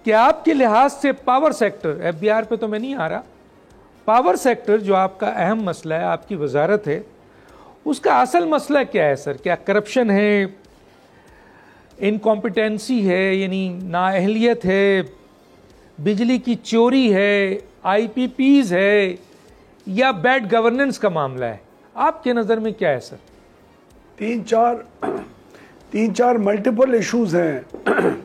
कि आपके लिहाज से पावर सेक्टर, FBR पे तो मैं नहीं आ रहा, पावर सेक्टर जो आपका अहम मसला है, आपकी वजारत है, उसका असल मसला क्या है सर? क्या करप्शन है, इनकॉम्पिटेंसी है यानी नाअहलियत है, बिजली की चोरी है, IPPs है, या बैड गवर्नेंस का मामला है? आपके नज़र में क्या है सर? तीन चार मल्टीपल इश्यूज हैं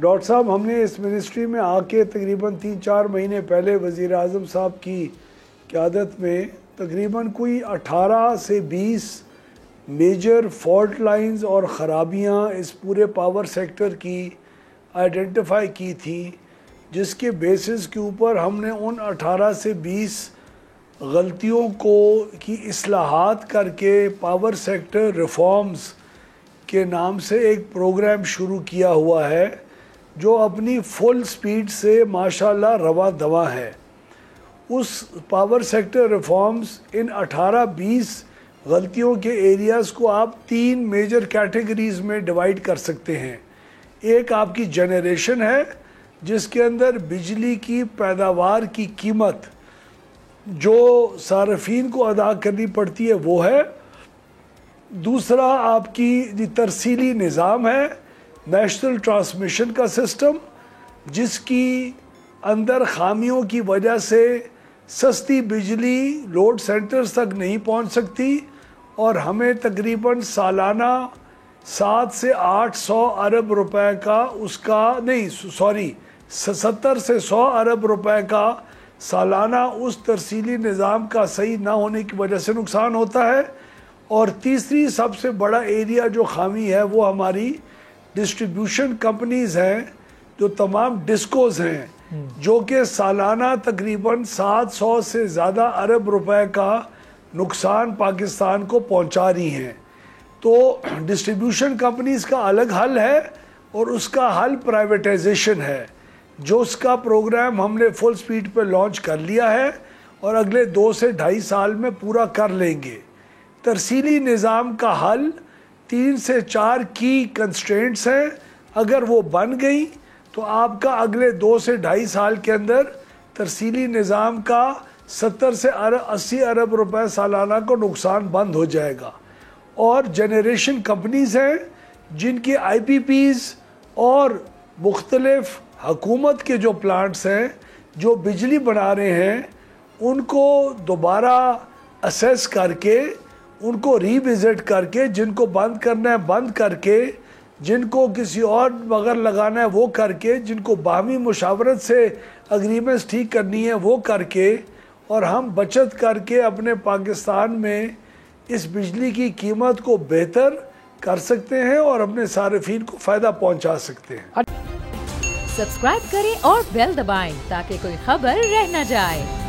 डॉक्टर साहब। हमने इस मिनिस्ट्री में आके तकरीबन 3-4 महीने पहले वज़ीर आज़म साहब की क़यादत में तकरीबन कोई 18 से 20 मेजर फॉल्ट लाइंस और ख़राबियाँ इस पूरे पावर सेक्टर की आइडेंटिफाई की थी, जिसके बेसिस के ऊपर हमने उन 18 से 20 गलतियों की इस्लाहात करके पावर सेक्टर रिफॉर्म्स के नाम से एक प्रोग्राम शुरू किया हुआ है, जो अपनी फुल स्पीड से माशाल्लाह रवा दवा है। उस पावर सेक्टर रिफॉर्म्स, इन 18-20 गलतियों के एरियाज़ को आप 3 मेजर कैटेगरीज़ में डिवाइड कर सकते हैं। एक आपकी जनरेशन है, जिसके अंदर बिजली की पैदावार की कीमत जो सार्फिन को अदा करनी पड़ती है वो है। दूसरा आपकी तरसीली निज़ाम है, नेशनल ट्रांसमिशन का सिस्टम, जिसकी अंदर खामियों की वजह से सस्ती बिजली लोड सेंटर्स तक नहीं पहुंच सकती और हमें तकरीबन सालाना 7 से 800 अरब रुपए का उसका नहीं 70 से 100 अरब रुपए का सालाना उस तरसीली निज़ाम का सही ना होने की वजह से नुकसान होता है। और तीसरी सबसे बड़ा एरिया जो खामी है वो हमारी डिस्ट्रीब्यूशन कंपनीज़ हैं, जो तमाम डिस्कोज हैं, जो कि सालाना तकरीबन 700 से ज़्यादा अरब रुपए का नुकसान पाकिस्तान को पहुंचा रही हैं। तो डिस्ट्रीब्यूशन कंपनीज़ का अलग हल है और उसका हल प्राइवेटाइजेशन है, जो उसका प्रोग्राम हमने फुल स्पीड पे लॉन्च कर लिया है और अगले 2 से 2.5 साल में पूरा कर लेंगे। तरसीली निज़ाम का हल 3 से 4 की कंस्ट्रेंट्स हैं, अगर वो बन गई तो आपका अगले 2 से 2.5 साल के अंदर तरसीली निज़ाम का 70 से 80 अरब रुपए सालाना को नुकसान बंद हो जाएगा। और जनरेशन कंपनीज़ हैं जिनकी IPPs और मुख्तलिफ हुकूमत के जो प्लांट्स हैं जो बिजली बना रहे हैं, उनको दोबारा असेस करके, उनको रीविज़िट करके, जिनको बंद करना है बंद करके, जिनको किसी और बगैर लगाना है वो करके, जिनको बाहमी मुशावरत से अग्रीमेंट्स ठीक करनी है वो करके, और हम बचत करके अपने पाकिस्तान में इस बिजली की कीमत को बेहतर कर सकते हैं और अपने सार्फिन को फ़ायदा पहुंचा सकते हैं। सब्सक्राइब करें और बेल दबाएं ताकि कोई खबर रह न जाए।